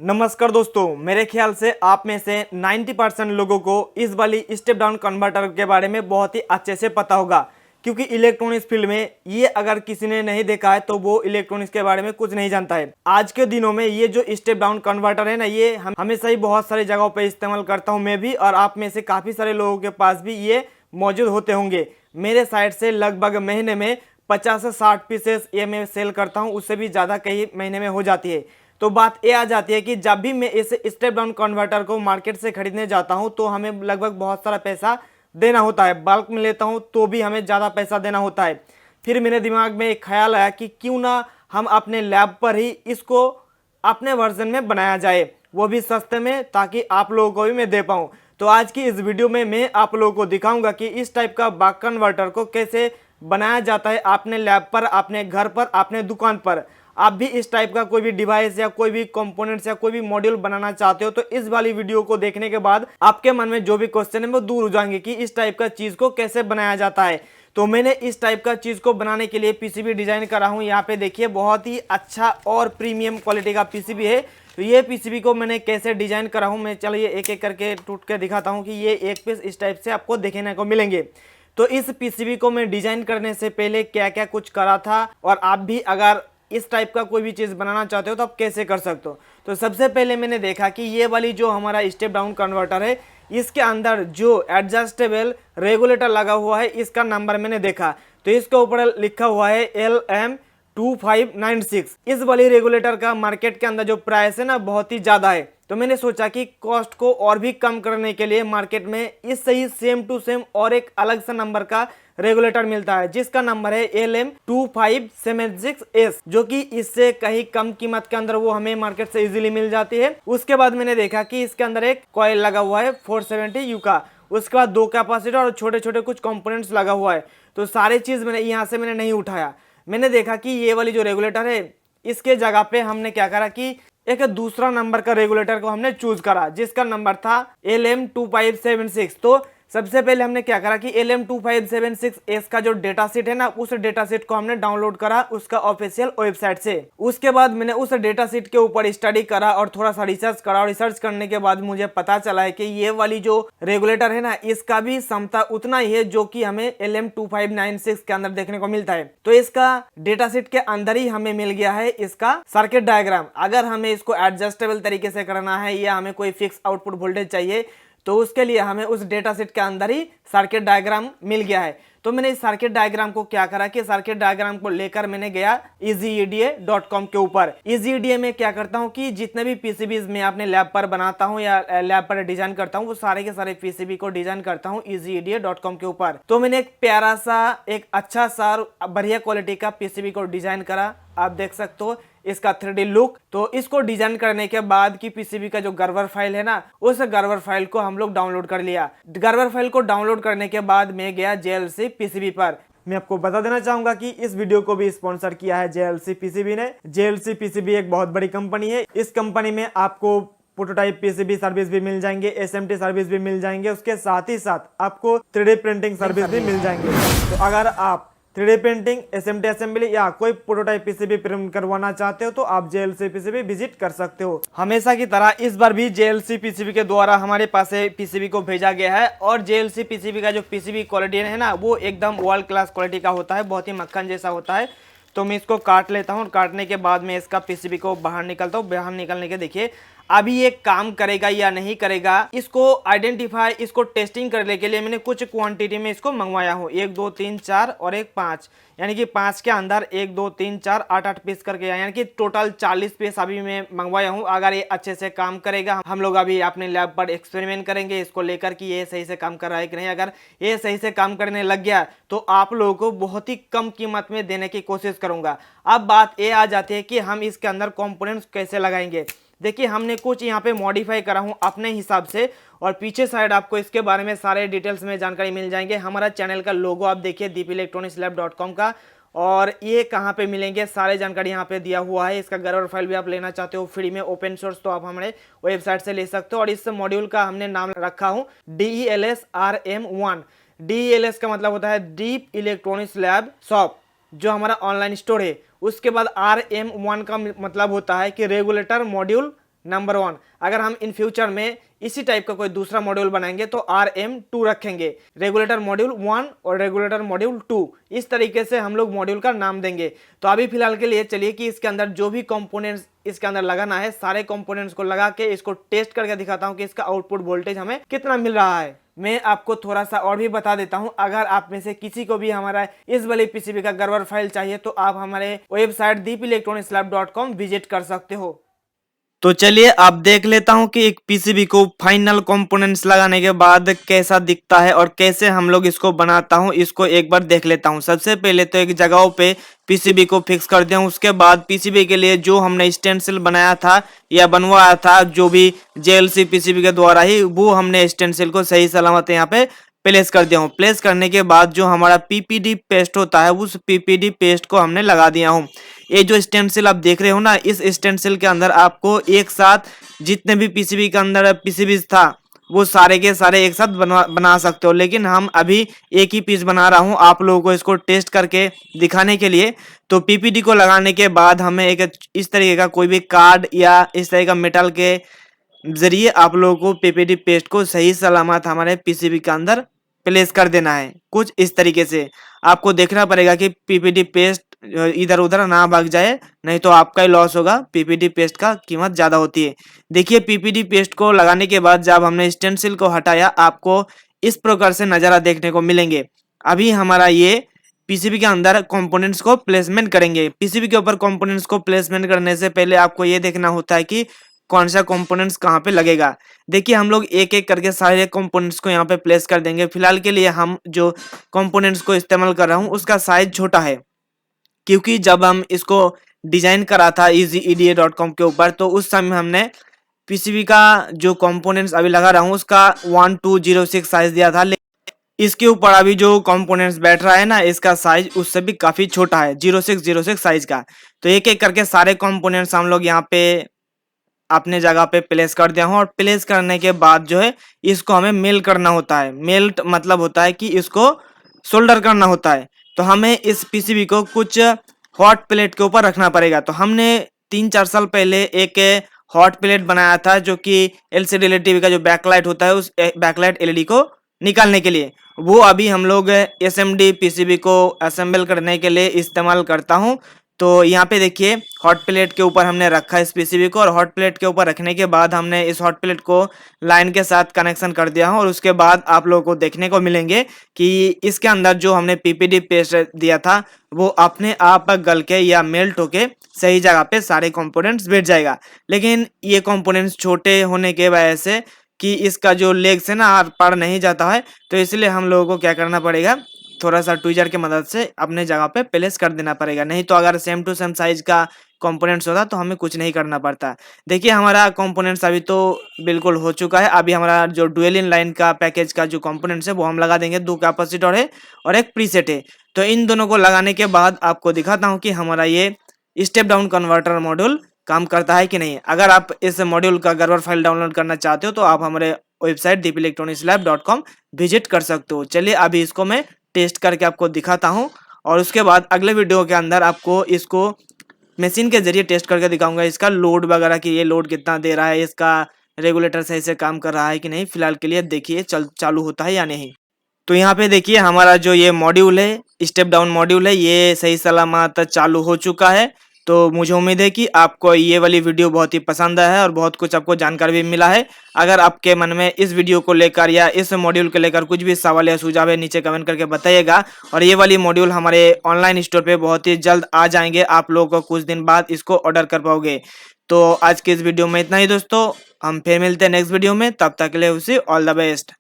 नमस्कार दोस्तों, मेरे ख्याल से आप में से 90% लोगों को इस वाली स्टेप डाउन कन्वर्टर के बारे में बहुत ही अच्छे से पता होगा, क्योंकि इलेक्ट्रॉनिक्स फील्ड में ये अगर किसी ने नहीं देखा है तो वो इलेक्ट्रॉनिक्स के बारे में कुछ नहीं जानता है। आज के दिनों में ये जो स्टेप डाउन कन्वर्टर है ना, ये हम हमेशा ही बहुत सारी जगहों पर इस्तेमाल करता हूँ मैं भी, और आप में से काफ़ी सारे लोगों के पास भी ये मौजूद होते होंगे। मेरे साइड से लगभग महीने में 50 से 60 पीसेस ये मैं सेल करता हूँ, उससे भी ज़्यादा कई महीने में हो जाती है। तो बात ये आ जाती है कि जब भी मैं इस स्टेप डाउन कन्वर्टर को मार्केट से खरीदने जाता हूं तो हमें लगभग बहुत सारा पैसा देना होता है। बल्क में लेता हूं तो भी हमें ज़्यादा पैसा देना होता है। फिर मेरे दिमाग में एक ख्याल आया कि क्यों ना हम अपने लैब पर ही इसको अपने वर्जन में बनाया जाए, वो भी सस्ते में, ताकि आप लोगों को भी मैं दे पाऊँ। तो आज की इस वीडियो में मैं आप लोगों को दिखाऊंगा कि इस टाइप का बक कन्वर्टर को कैसे बनाया जाता है अपने लैब पर, अपने घर पर, अपने दुकान पर। आप भी इस टाइप का कोई भी डिवाइस या कोई भी कंपोनेंट्स या कोई भी मॉड्यूल बनाना चाहते हो तो इस वाली वीडियो को देखने के बाद आपके मन में जो भी क्वेश्चन है वो दूर हो जाएंगे कि इस टाइप का चीज को कैसे बनाया जाता है। तो मैंने इस टाइप का चीज को बनाने के लिए पीसीबी डिजाइन करा हूं। यहाँ पे देखिए, बहुत ही अच्छा और प्रीमियम क्वालिटी का पीसीबी है। तो ये पीसीबी को मैंने कैसे डिजाइन करा हूं, मैं चलिए एक एक करके टूट के दिखाता हूँ कि ये एक पीस इस टाइप से आपको देखने को मिलेंगे। तो इस पीसीबी को मैं डिजाइन करने से पहले क्या क्या कुछ करा था, और आप भी अगर इस टाइप का कोई भी चीज़ बनाना चाहते हो तो आप कैसे कर सकते हो। तो सबसे पहले मैंने देखा कि ये वाली जो हमारा स्टेप डाउन कन्वर्टर है, इसके अंदर जो एडजस्टेबल रेगुलेटर लगा हुआ है, इसका नंबर मैंने देखा। तो इसके ऊपर लिखा हुआ है LM2596। इस वाली रेगुलेटर का मार्केट के अंदर जो प्राइस है ना, बहुत ही ज़्यादा है। तो मैंने सोचा कि कॉस्ट को और भी कम करने के लिए मार्केट में इससे ही सेम टू सेम और एक अलग सा नंबर का रेगुलेटर मिलता है, जिसका नंबर है LM2576S, जो कि इससे कहीं कम कीमत के अंदर वो हमें मार्केट से इजीली मिल जाती है। उसके बाद मैंने देखा कि इसके अंदर एक कॉइल लगा हुआ है 470U का। उसके बाद 2 कैपेसिटर और छोटे छोटे कुछ कंपोनेंट्स लगा हुआ है। तो सारी चीज मैंने यहाँ से मैंने नहीं उठाया। मैंने देखा कि ये वाली जो रेगुलेटर है, इसके जगह पे हमने क्या करा कि एक दूसरा नंबर का रेगुलेटर को हमने चूज करा, जिसका नंबर था LM2576। तो सबसे पहले हमने क्या करा कि LM2576S का जो डेटा सेट है ना, उस डेटा सेट को हमने डाउनलोड करा उसका ऑफिशियल वेबसाइट से। उसके बाद मैंने उस डेटा सेट के ऊपर स्टडी करा और थोड़ा सा रिसर्च करा, और रिसर्च करने के बाद मुझे पता चला है कि ये वाली जो रेगुलेटर है ना, इसका भी क्षमता उतना ही है जो कि हमें LM2596 के अंदर देखने को मिलता है। तो इसका डेटा सेट के अंदर ही हमें मिल गया है इसका सर्किट डायग्राम। अगर हमें इसको एडजस्टेबल तरीके से करना है या हमें कोई फिक्स आउटपुट वोल्टेज चाहिए, तो उसके लिए हमें उस डेटा सेट के अंदर ही सर्किट डायग्राम मिल गया है। तो मैंने इस सर्किट डायग्राम को क्या करा कि सर्किट डायग्राम को लेकर मैंने गया easyeda.com के ऊपर। easyeda में क्या करता हूं कि जितने भी पीसीबीज मैं अपने लैब पर बनाता हूं या लैब पर डिजाइन करता हूं, वो सारे के सारे पीसीबी को डिजाइन करता हूं easyeda.com के ऊपर। तो मैंने एक प्यारा सा, एक अच्छा सा, बढ़िया क्वालिटी का पीसीबी को डिजाइन करा। आप देख सकते हो इसका 3D लुक। तो इसको डिजाइन करने के बाद की पीसीबी का जो गर्वर फाइल है ना, उस गर्वर फाइल को हम लोग डाउनलोड कर लिया। गर्वर फाइल को डाउनलोड करने के बाद मैं गया JLC पीसीबी पर। मैं आपको बता देना चाहूंगा कि इस वीडियो को भी स्पॉन्सर किया है JLC पीसीबी ने। JLC पीसीबी एक बहुत बड़ी कंपनी है। इस कंपनी में आपको प्रोटोटाइप पीसीबी सर्विस भी मिल जाएंगे, SMT सर्विस भी मिल जाएंगे, उसके साथ ही साथ आपको 3D प्रिंटिंग सर्विस भी मिल जाएंगे। तो अगर आप 3D प्रिंटिंग, SMT असेंबली या कोई प्रोटोटाइप पीसीबी प्रिंट करवाना चाहते हो तो आप JLC पीसीबी विजिट कर सकते हो। हमेशा की तरह इस बार भी JLC पीसीबी के द्वारा हमारे पास पीसीबी को भेजा गया है, और JLC पीसीबी का जो पीसीबी क्वालिटी है ना, वो एकदम वर्ल्ड क्लास क्वालिटी का होता है, बहुत ही मक्खन जैसा होता है। तो मैं इसको काट लेता हूँ, और काटने के बाद मैं इसका पीसीबी को बाहर निकलता हूँ। बाहर निकलने के देखिए अभी ये काम करेगा या नहीं करेगा, इसको आइडेंटिफाई, इसको टेस्टिंग करने के लिए मैंने कुछ क्वांटिटी में इसको मंगवाया हूँ। 1 2 3 4 और 1 5, यानी कि 5 के अंदर 1 2 3 4 8 पीस करके, यानी कि टोटल 40 पीस अभी मैं मंगवाया हूँ। अगर ये अच्छे से काम करेगा, हम लोग अभी अपने लैब पर एक्सपेरिमेंट करेंगे इसको लेकर कि ये सही से काम कर रहा है कि नहीं। अगर ये सही से काम करने लग गया तो आप लोगों को बहुत ही कम कीमत में देने की कोशिश करूंगा। अब बात ये आ जाती है कि हम इसके अंदर कंपोनेंट्स कैसे लगाएंगे। देखिए, हमने कुछ यहाँ पे मॉडिफाई करा हूँ अपने हिसाब से, और पीछे साइड आपको इसके बारे में सारे डिटेल्स में जानकारी मिल जाएंगे। हमारा चैनल का लोगो आप देखिए deepelectronicslab.com का, और ये कहाँ पे मिलेंगे सारे जानकारी यहाँ पे दिया हुआ है। इसका गर्वर फाइल भी आप लेना चाहते हो फ्री में ओपन सोर्स, तो आप हमारे वेबसाइट से ले सकते हो। और इस मॉड्यूल का हमने नाम रखा हूँ DELS RM1। DELS का मतलब होता है डीप इलेक्ट्रॉनिक्स लैब शॉप, जो हमारा ऑनलाइन स्टोर है। उसके बाद RM1 का मतलब होता है कि रेगुलेटर मॉड्यूल नंबर 1। अगर हम इन फ्यूचर में इसी टाइप का कोई दूसरा मॉड्यूल बनाएंगे तो RM2 रखेंगे, रेगुलेटर मॉड्यूल 1 और रेगुलेटर मॉड्यूल 2, इस तरीके से हम लोग मॉड्यूल का नाम देंगे। तो अभी फिलहाल के लिए चलिए कि इसके अंदर जो भी कंपोनेंट्स इसके अंदर लगाना है, सारे कंपोनेंट्स को लगा के इसको टेस्ट करके दिखाता हूं कि इसका आउटपुट वोल्टेज हमें कितना मिल रहा है। मैं आपको थोड़ा सा और भी बता देता हूं, अगर आप में से किसी को भी हमारा इस वाले पीसीबी का गर्वर फाइल चाहिए तो आप हमारे वेबसाइट deepelectronicslab.com विजिट कर सकते हो। तो चलिए आप देख लेता हूं कि एक पीसीबी को फाइनल कंपोनेंट्स लगाने के बाद कैसा दिखता है और कैसे हम लोग इसको बनाता हूं, इसको एक बार देख लेता हूं। सबसे पहले तो एक जगह पे पीसीबी को फिक्स कर दिया, उसके बाद पीसीबी के लिए जो हमने स्टेंसिल बनाया था या बनवाया था जो भी जेएलसी पीसीबी के द्वारा ही, वो हमने स्टेंसिल को सही सलामत यहाँ पे प्लेस कर दिया हूँ। प्लेस करने के बाद जो हमारा पीपीडी पेस्ट होता है उस पीपीडी पेस्ट को हमने लगा दिया हूँ। ये जो स्टेंसिल आप देख रहे हो ना, इस स्टेंसिल के अंदर आपको एक साथ जितने भी पीसीबी के अंदर पीसीबी था वो सारे के सारे एक साथ बना सकते हो, लेकिन हम अभी एक ही पीस बना रहा हूँ आप लोगों को इसको टेस्ट करके दिखाने के लिए। तो पीपीडी को लगाने के बाद हमें एक इस तरीके का कोई भी कार्ड या इस तरह का मेटल के जरिए आप लोगों को पीपीडी पेस्ट को सही सलामत हमारे पीसीबी के अंदर प्लेस कर देना है। कुछ इस तरीके से आपको देखना पड़ेगा कि पीपीडी पेस्ट इधर उधर ना भाग जाए, नहीं तो आपका ही लॉस होगा। पीपीडी पेस्ट का कीमत ज्यादा होती है। देखिए पीपीडी पेस्ट को लगाने के बाद जब हमने स्टेंसिल को हटाया, आपको इस प्रकार से नजारा देखने को मिलेंगे। अभी हमारा ये पीसीबी के अंदर कंपोनेंट्स को प्लेसमेंट करेंगे। पीसीबी के ऊपर कंपोनेंट्स को प्लेसमेंट करने से पहले आपको ये देखना होता है कि कौन सा कंपोनेंट्स कहाँ पे लगेगा। देखिए हम लोग एक एक करके सारे कंपोनेंट्स को यहाँ पे प्लेस कर देंगे। फिलहाल के लिए हम जो कंपोनेंट्स को इस्तेमाल कर रहा हूँ उसका साइज छोटा है, क्योंकि जब हम इसको डिजाइन करा था easyeda.com के ऊपर तो उस समय हमने पीसीबी का जो कंपोनेंट्स अभी लगा रहा हूँ उसका 1206 साइज दिया था। इसके ऊपर अभी जो कंपोनेंट्स बैठ रहा है ना, इसका साइज उससे भी काफी छोटा है, 0606 साइज का। तो एक एक करके सारे कंपोनेंट्स हम लोग यहाँ पे अपने जगह पे प्लेस कर दिया हूँ। और प्लेस करने के बाद जो है इसको हमें मेल करना होता है। मेल्ट मतलब होता है कि इसको सोल्डर करना होता है। तो हमें इस पीसीबी को कुछ हॉट प्लेट के ऊपर रखना पड़ेगा। तो हमने 3-4 साल पहले एक हॉट प्लेट बनाया था जो कि एलसीडी एलईडी का जो बैकलाइट होता है उस बैकलाइट एलईडी को निकालने के लिए, वो अभी हम लोग एसएमडी पीसीबी को असेंबल करने के लिए इस्तेमाल करता हूँ। तो यहाँ पे देखिए हॉट प्लेट के ऊपर हमने रखा इस पीसीबी को, और हॉट प्लेट के ऊपर रखने के बाद हमने इस हॉट प्लेट को लाइन के साथ कनेक्शन कर दिया हूँ। और उसके बाद आप लोगों को देखने को मिलेंगे कि इसके अंदर जो हमने पीपीडी पेस्ट दिया था वो अपने आप गल के या मेल्ट होके सही जगह पे सारे कंपोनेंट्स बैठ जाएगा। लेकिन ये कंपोनेंट्स छोटे होने के वजह से कि इसका जो लेग्स है ना आर पार नहीं जाता है, तो इसलिए हम लोगों को क्या करना पड़ेगा, थोड़ा सा ट्विजर की मदद से अपने जगह पे प्लेस कर देना पड़ेगा। नहीं तो अगर सेम टू सेम साइज का कंपोनेंट्स होता तो हमें कुछ नहीं करना पड़ता। देखिए हमारा कंपोनेंट्स अभी तो बिल्कुल हो चुका है। अभी हमारा जो डुअल इन लाइन का पैकेज का जो कंपोनेंट्स है वो हम लगा देंगे। 2 कैपेसिटर है और एक प्रीसेट है। तो इन दोनों को लगाने के बाद आपको दिखाता हूँ कि हमारा ये स्टेप डाउन कन्वर्टर मॉड्यूल काम करता है कि नहीं। अगर आप इस मॉड्यूल का गर्वर फाइल डाउनलोड करना चाहते हो तो आप हमारे वेबसाइट deepelectronicslab.com विजिट कर सकते हो। चलिए अभी इसको मैं टेस्ट करके आपको दिखाता हूं, और उसके बाद अगले वीडियो के अंदर आपको इसको मशीन के जरिए टेस्ट करके दिखाऊंगा इसका लोड वगैरह कि ये लोड कितना दे रहा है, इसका रेगुलेटर सही से काम कर रहा है कि नहीं। फिलहाल के लिए देखिए चालू होता है या नहीं। तो यहाँ पे देखिए हमारा जो ये मॉड्यूल है, स्टेप डाउन मॉड्यूल है, ये सही सलामत चालू हो चुका है। तो मुझे उम्मीद है कि आपको ये वाली वीडियो बहुत ही पसंद आया है और बहुत कुछ आपको जानकारी भी मिला है। अगर आपके मन में इस वीडियो को लेकर या इस मॉड्यूल को लेकर कुछ भी सवाल या सुझाव है नीचे कमेंट करके बताइएगा। और ये वाली मॉड्यूल हमारे ऑनलाइन स्टोर पे बहुत ही जल्द आ जाएंगे, आप लोगों को कुछ दिन बाद इसको ऑर्डर कर पाओगे। तो आज के इस वीडियो में इतना ही दोस्तों, हम फिर मिलते हैं नेक्स्ट वीडियो में। तब तक के लिए उसे ऑल द बेस्ट।